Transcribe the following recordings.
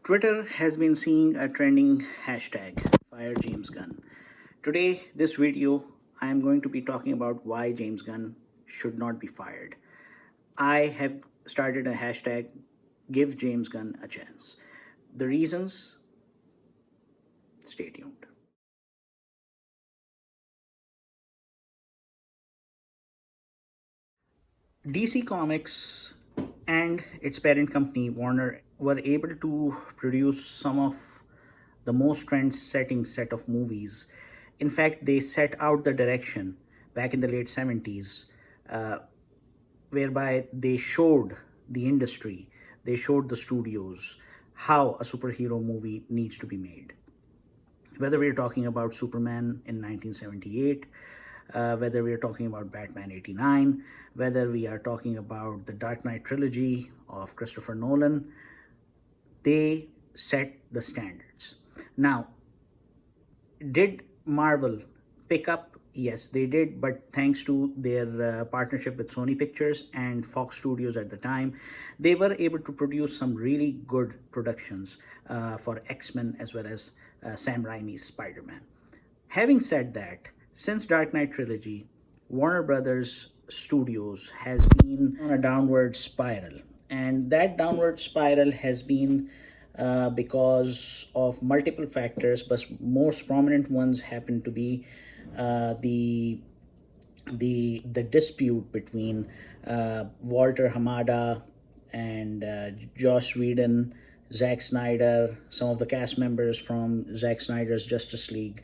Twitter has been seeing a trending hashtag, Fire James Gunn. Today, this video, I am going to be talking about why James Gunn should not be fired. I have started a hashtag, Give James Gunn a Chance. The reasons, stay tuned. DC Comics and its parent company Warner were able to produce some of the most trend-setting set of movies. In fact, they set out the direction back in the late 70s, whereby they showed the industry, they showed the studios how a superhero movie needs to be made. Whether we're talking about Superman in 1978, whether we're talking about Batman 89, whether we are talking about the Dark Knight trilogy of Christopher Nolan, they set the standards. Now, did Marvel pick up? Yes, they did, but thanks to their partnership with Sony Pictures and Fox Studios at the time, they were able to produce some really good productions for X-Men as well as Sam Raimi's Spider-Man. Having said that, since Dark Knight trilogy, Warner Brothers Studios has been on a downward spiral, and that downward spiral has been because of multiple factors, but most prominent ones happen to be the dispute between Walter Hamada and Joss Whedon, Zack Snyder, some of the cast members from Zack Snyder's Justice League,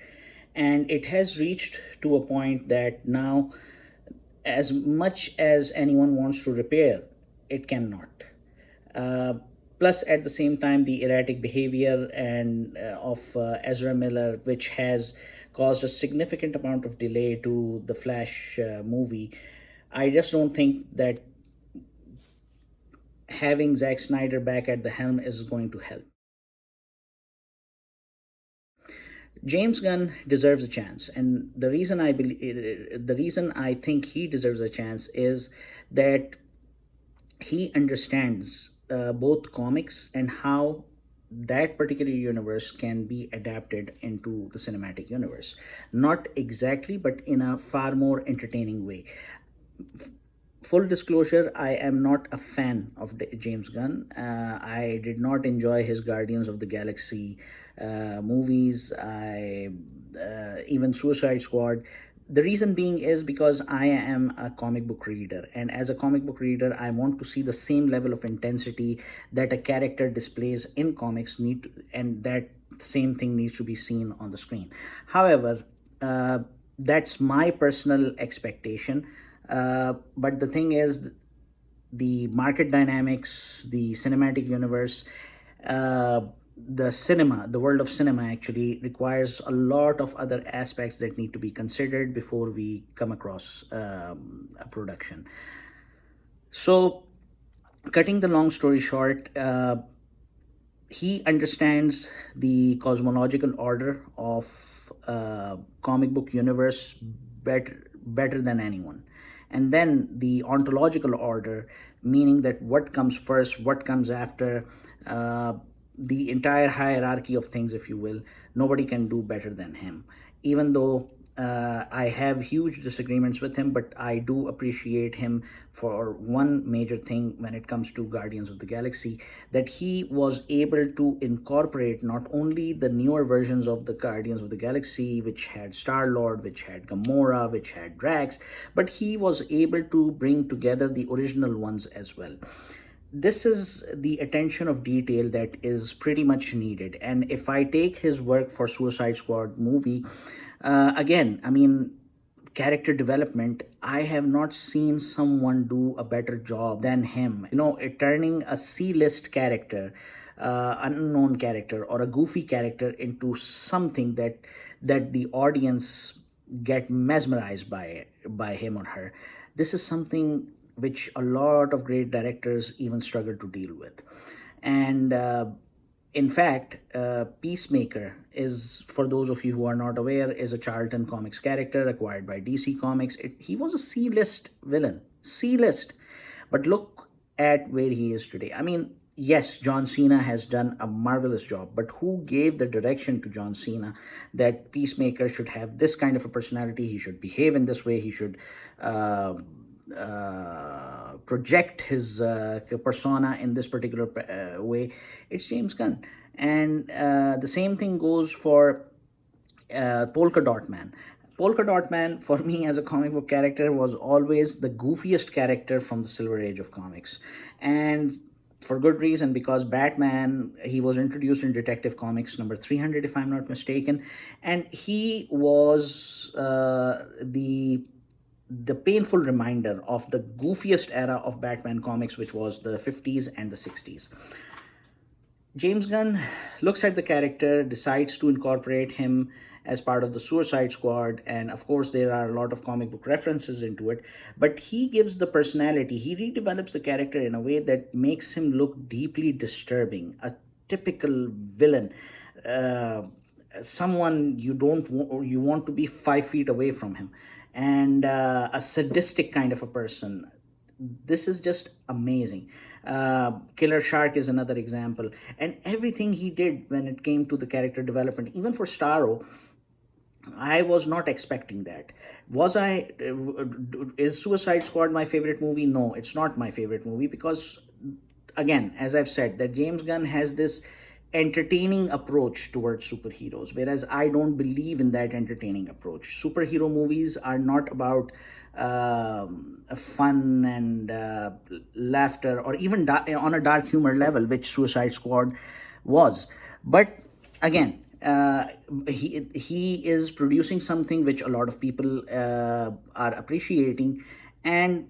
and it has reached to a point that now, as much as anyone wants to repair, it cannot. Plus, at the same time, the erratic behavior and of Ezra Miller, which has caused a significant amount of delay to the Flash movie. I just don't think that having Zack Snyder back at the helm is going to help. James Gunn deserves a chance, and the reason I think he deserves a chance is that he understands both comics and how that particular universe can be adapted into the cinematic universe. Not exactly, but in a far more entertaining way. Full disclosure, I am not a fan of James Gunn. I did not enjoy his Guardians of the Galaxy movies. I even Suicide Squad. The reason being is because I am a comic book reader, and as a comic book reader, I want to see the same level of intensity that a character displays in comics and that same thing needs to be seen on the screen. However, that's my personal expectation. But the thing is, the market dynamics, the cinematic universe, the world of cinema actually requires a lot of other aspects that need to be considered before we come across a production. So, cutting the long story short, he understands the cosmological order of comic book universe better than anyone, and then the ontological order, meaning that what comes first, what comes after, the entire hierarchy of things, if you will. Nobody can do better than him, even though I have huge disagreements with him, but I do appreciate him for one major thing when it comes to Guardians of the Galaxy, that he was able to incorporate not only the newer versions of the Guardians of the Galaxy, which had Star-Lord, which had Gamora, which had Drax, but he was able to bring together the original ones as well. This is the attention of detail that is pretty much needed. And if I take his work for Suicide Squad movie, again, I mean, character development, I have not seen someone do a better job than him. Turning a C-list character, unknown character, or a goofy character into something that the audience get mesmerized by him or her. This is something which a lot of great directors even struggle to deal with. And in fact, Peacemaker is, for those of you who are not aware, is a Charlton Comics character acquired by DC Comics. He was a C-list villain, C-list. But look at where he is today. I mean, yes, John Cena has done a marvelous job, but who gave the direction to John Cena that Peacemaker should have this kind of a personality? He should behave in this way. He should uh, project his persona in this particular way. It's James Gunn. And the same thing goes for Polka Dot Man. Polka Dot Man, for me as a comic book character, was always the goofiest character from the Silver Age of comics. And for good reason, because Batman, he was introduced in Detective Comics number 300, if I'm not mistaken. And he was the painful reminder of the goofiest era of Batman comics, which was the 50s and the 60s. James Gunn looks at the character, decides to incorporate him as part of the Suicide Squad, and of course, there are a lot of comic book references into it. But he gives the personality, he redevelops the character in a way that makes him look deeply disturbing, a typical villain. Someone you want to be 5 feet away from him, and a sadistic kind of a person. This is just amazing. Killer Shark is another example, and everything he did when it came to the character development, even for Starro, I was not expecting that. Was I? Is Suicide Squad my favorite movie? No, it's not my favorite movie because, again, as I've said, that James Gunn has this entertaining approach towards superheroes, whereas I don't believe in that entertaining approach. Superhero movies are not about fun and laughter, or even on a dark humor level, which Suicide Squad was. But again, he is producing something which a lot of people are appreciating, and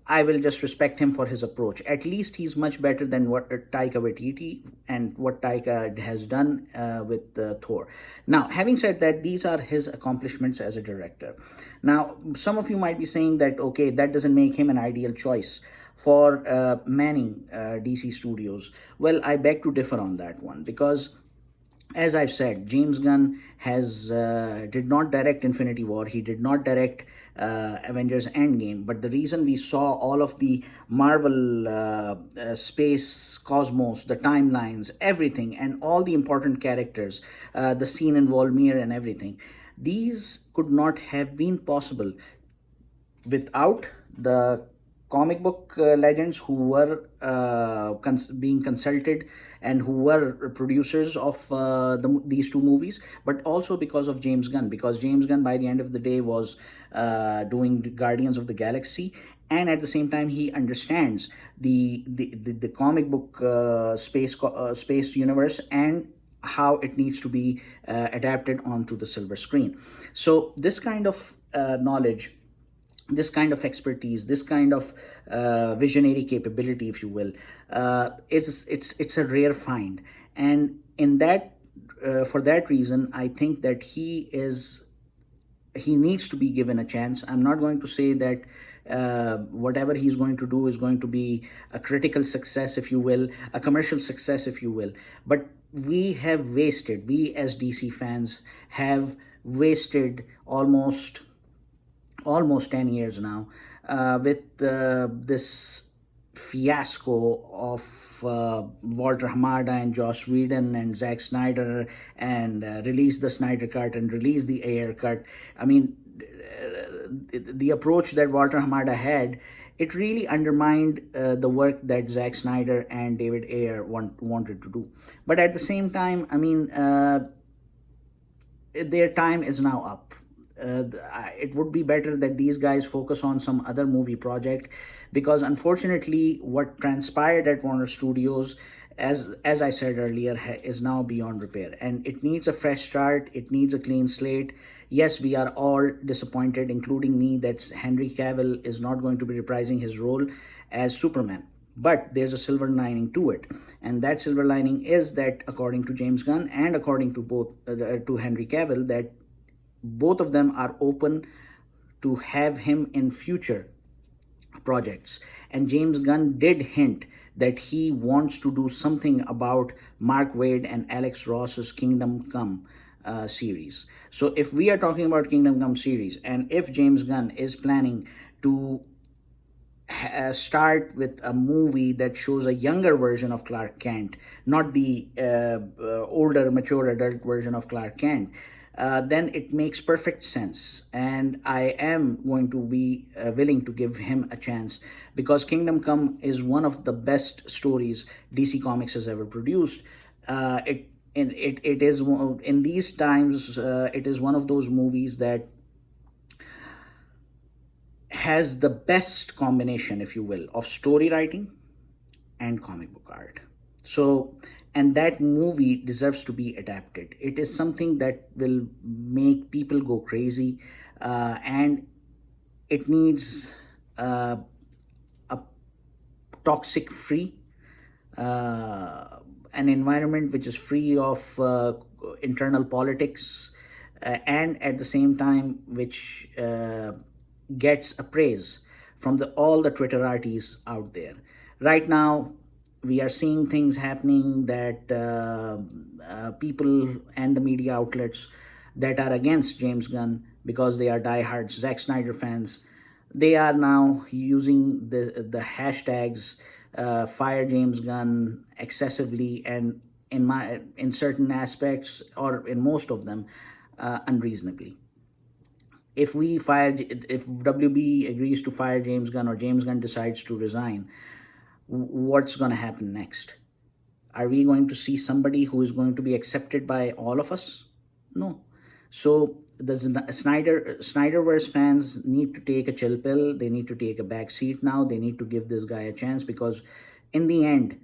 I will just respect him for his approach. At least he's much better than what Taika Waititi and what Taika has done with Thor. Now, having said that, these are his accomplishments as a director. Now, some of you might be saying that, okay, that doesn't make him an ideal choice for manning DC Studios. Well, I beg to differ on that one, because as I've said, James Gunn has did not direct Infinity War. He did not direct Avengers Endgame. But the reason we saw all of the Marvel space cosmos, the timelines, everything, and all the important characters, the scene in Volmir and everything, these could not have been possible without the comic book legends who were being consulted and who were producers of these two movies, but also because of James Gunn. Because James Gunn, by the end of the day, was doing Guardians of the Galaxy, and at the same time, he understands the comic book space universe and how it needs to be adapted onto the silver screen. So this kind of knowledge, this kind of expertise, this kind of visionary capability, if you will, it's a rare find, and in that for that reason, I think that he needs to be given a chance. I'm not going to say that whatever he's going to do is going to be a critical success, if you will, a commercial success, if you will, but we as DC fans have wasted almost 10 years now with this fiasco of Walter Hamada and Joss Whedon and Zack Snyder, and release the Snyder Cut and release the Ayer Cut. I mean, the approach that Walter Hamada had, it really undermined the work that Zack Snyder and David Ayer wanted to do. But at the same time, I mean, their time is now up. It would be better that these guys focus on some other movie project, because unfortunately what transpired at Warner Studios, as I said earlier, is now beyond repair, and it needs a fresh start. It needs a clean slate. Yes, we are all disappointed, including me, that Henry Cavill is not going to be reprising his role as Superman. But there's a silver lining to it, and that silver lining is that, according to James Gunn and according to both to Henry Cavill, that both of them are open to have him in future projects. And James Gunn did hint that he wants to do something about Mark Waid and Alex Ross's Kingdom Come series. So if we are talking about Kingdom Come series, and if James Gunn is planning to start with a movie that shows a younger version of Clark Kent, not the older, mature adult version of Clark Kent, then it makes perfect sense. And I am going to be willing to give him a chance, because Kingdom Come is one of the best stories DC Comics has ever produced. It is in these times, it is one of those movies that has the best combination, if you will, of story writing and comic book art. So, and that movie deserves to be adapted. It is something that will make people go crazy, and it needs uh, a toxic free, an environment which is free of internal politics, and at the same time which gets a praise from all the Twitterati out there. Right now, we are seeing things happening that people and the media outlets that are against James Gunn, because they are diehard Zack Snyder fans, they are now using the hashtags fire James Gunn excessively, and in certain aspects, or in most of them, unreasonably. If WB agrees to fire James Gunn, or James Gunn decides to resign, what's going to happen next? Are we going to see somebody who is going to be accepted by all of us? No. So the Snyderverse fans need to take a chill pill. They need to take a back seat now. They need to give this guy a chance, because in the end,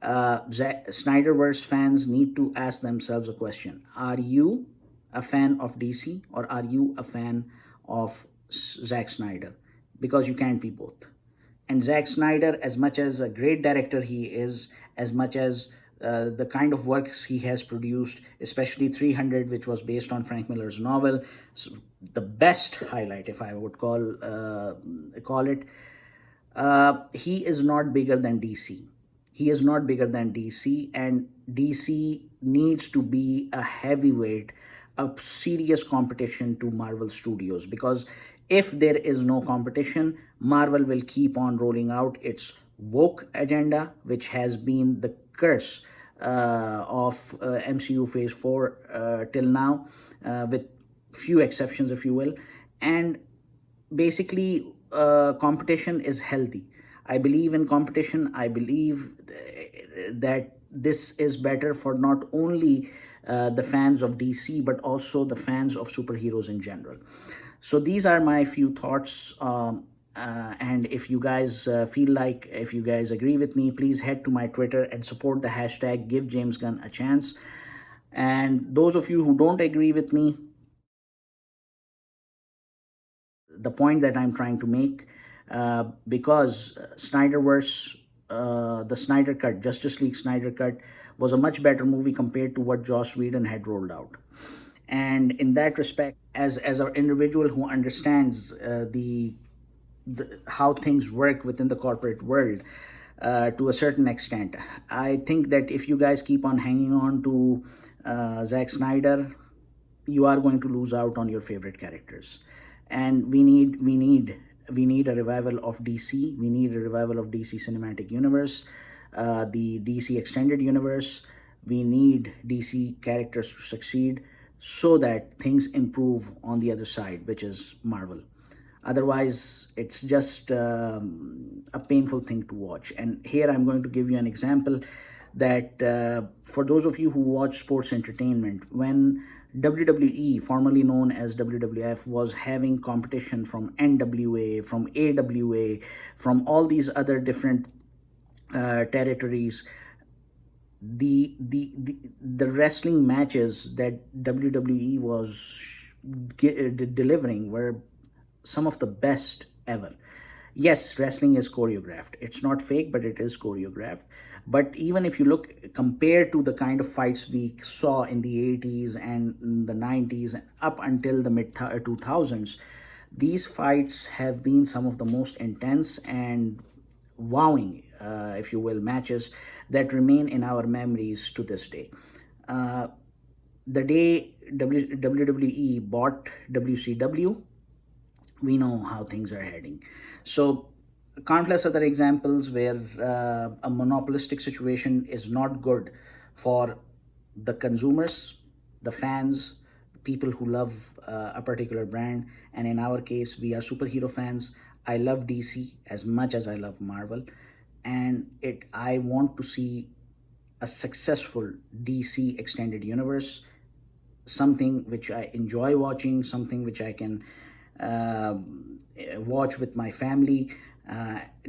Snyderverse fans need to ask themselves a question: are you a fan of DC, or are you a fan of Zack Snyder? Because you can't be both. And Zack Snyder, as much as a great director he is, as much as the kind of works he has produced, especially 300, which was based on Frank Miller's novel, so the best highlight, if I would call it, he is not bigger than DC. He is not bigger than DC, and DC needs to be a heavyweight, a serious competition to Marvel Studios, because if there is no competition, Marvel will keep on rolling out its woke agenda, which has been the curse of MCU Phase 4 till now, with few exceptions, if you will. And basically, competition is healthy. I believe in competition. I believe that this is better for not only the fans of DC, but also the fans of superheroes in general. So these are my few thoughts. And if you guys if you guys agree with me, please head to my Twitter and support the hashtag Give James Gunn a Chance. And those of you who don't agree with me, the point that I'm trying to make, because Snyderverse, the Snyder Cut, Justice League Snyder Cut, was a much better movie compared to what Joss Whedon had rolled out. And in that respect, as an individual who understands how things work within the corporate world, to a certain extent, I think that if you guys keep on hanging on to Zack Snyder, you are going to lose out on your favorite characters. And we need a revival of DC. We need a revival of DC Cinematic Universe, the DC Extended Universe. We need DC characters to succeed, so that things improve on the other side, which is Marvel. Otherwise, it's just a painful thing to watch. And here I'm going to give you an example that, for those of you who watch sports entertainment, when WWE, formerly known as WWF, was having competition from NWA, from AWA, from all these other different territories, the wrestling matches that WWE was delivering were some of the best ever. Yes, wrestling is choreographed. It's not fake, but it is choreographed. But even if you look, compared to the kind of fights we saw in the 80s and the 90s and up until the mid 2000s, these fights have been some of the most intense and wowing, if you will, matches that remain in our memories to this day. Uh, the day WWE bought WCW, we know how things are heading. So countless other examples where a monopolistic situation is not good for the consumers, the fans, people who love a particular brand. And in our case, we are superhero fans. I love DC as much as I love Marvel, and I want to see a successful DC extended universe, something which I enjoy watching, something which I can uh, watch with my family,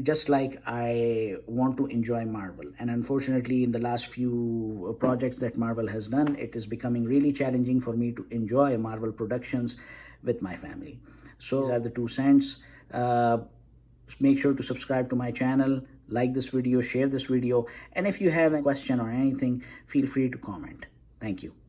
just like I want to enjoy Marvel. And unfortunately, in the last few projects that Marvel has done, it is becoming really challenging for me to enjoy Marvel productions with my family. So, these are the 2 cents. Make sure to subscribe to my channel, like this video, share this video, and if you have a question or anything, feel free to comment. Thank you.